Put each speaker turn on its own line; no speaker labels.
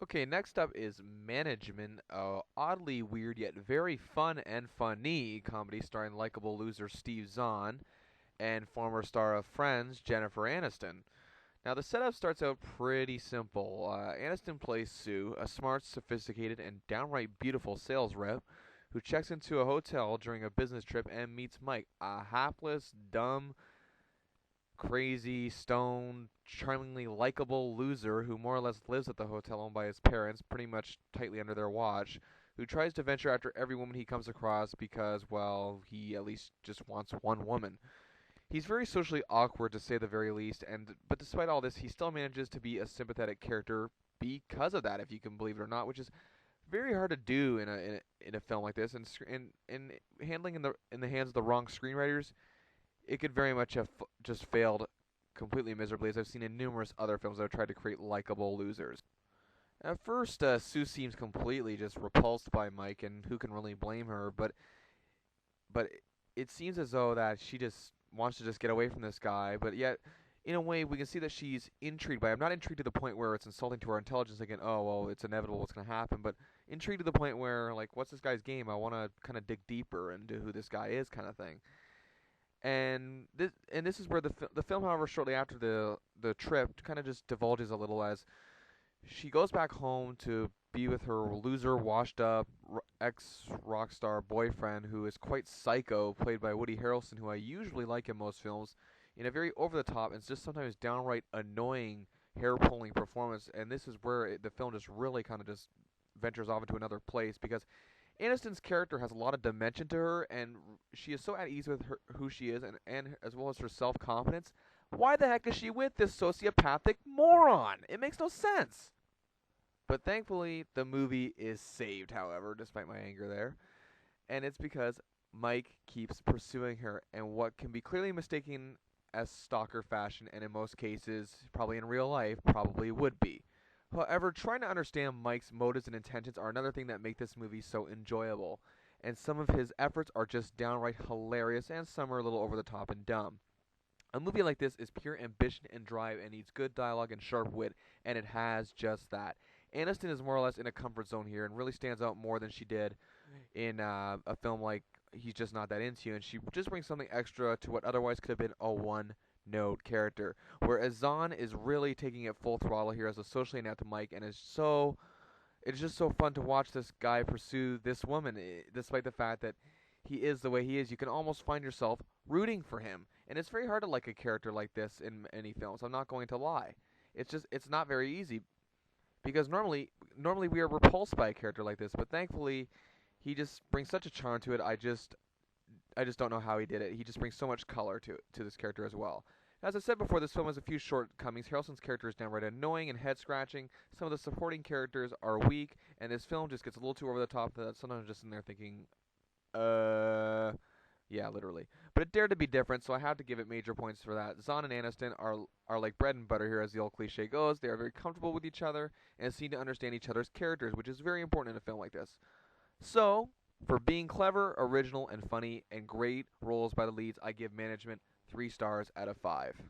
Okay, next up is Management, a oddly weird yet very fun and funny comedy starring likable loser Steve Zahn and former star of Friends Jennifer Aniston. Now, the setup starts out pretty simple. Aniston plays Sue, a smart, sophisticated, and downright beautiful sales rep who checks into a hotel during a business trip and meets Mike, a hapless, dumb, crazy, stoned, charmingly likable loser who more or less lives at the hotel owned by his parents, pretty much tightly under their watch, who tries to venture after every woman he comes across because, well, he at least just wants one woman. He's very socially awkward to say the very least, and but despite all this, he still manages to be a sympathetic character because of that, if you can believe it or not, which is very hard to do in a film like this, and in handling in the hands of the wrong screenwriters, it could very much have just failed completely miserably, as I've seen in numerous other films that have tried to create likable losers. At first, Sue seems completely just repulsed by Mike, and who can really blame her? But it seems as though that she just wants to just get away from this guy. But yet, in a way, we can see that she's intrigued by him. Not intrigued to the point where it's insulting to her intelligence, thinking, "Oh, well, it's inevitable what's going to happen," but intrigued to the point where, like, what's this guy's game? I want to kind of dig deeper into who this guy is, kind of thing. And this is where the film, however, shortly after the trip, kind of just divulges a little as she goes back home to be with her loser, washed up ex rock star boyfriend who is quite psycho, played by Woody Harrelson, who I usually like in most films, in a very over the top and just sometimes downright annoying, hair pulling performance. And this is where the film just really kind of just ventures off into another place because Aniston's character has a lot of dimension to her, and she is so at ease with who she is, and as well as her self confidence. Why the heck is she with this sociopathic moron? It makes no sense. But thankfully, the movie is saved, however, despite my anger there. And it's because Mike keeps pursuing her, and what can be clearly mistaken as stalker fashion, and in most cases, probably in real life, probably would be. However, trying to understand Mike's motives and intentions are another thing that make this movie so enjoyable. And some of his efforts are just downright hilarious, and some are a little over the top and dumb. A movie like this is pure ambition and drive and needs good dialogue and sharp wit, and it has just that. Aniston is more or less in a comfort zone here and really stands out more than she did in a film like He's Just Not That Into You, and she just brings something extra to what otherwise could have been a one-note character. Whereas Zahn is really taking it full throttle here as a socially inept Mike, and it's just so fun to watch this guy pursue this woman, despite the fact that he is the way he is. You can almost find yourself rooting for him, and it's very hard to like a character like this in any films. I'm not going to lie. It's not very easy because normally we are repulsed by a character like this, but thankfully he just brings such a charm to it. I just don't know how he did it. He just brings so much color to this character as well. As I said before, this film has a few shortcomings. Harrelson's character is downright annoying and head scratching. Some of the supporting characters are weak, and this film just gets a little too over the top. That sometimes I'm just in there thinking, uh, yeah, literally. But it dared to be different, so I had to give it major points for that. Zahn and Aniston are like bread and butter here, as the old cliche goes. They are very comfortable with each other and seem to understand each other's characters, which is very important in a film like this. So, for being clever, original, and funny, and great roles by the leads, I give Management 3 stars out of 5.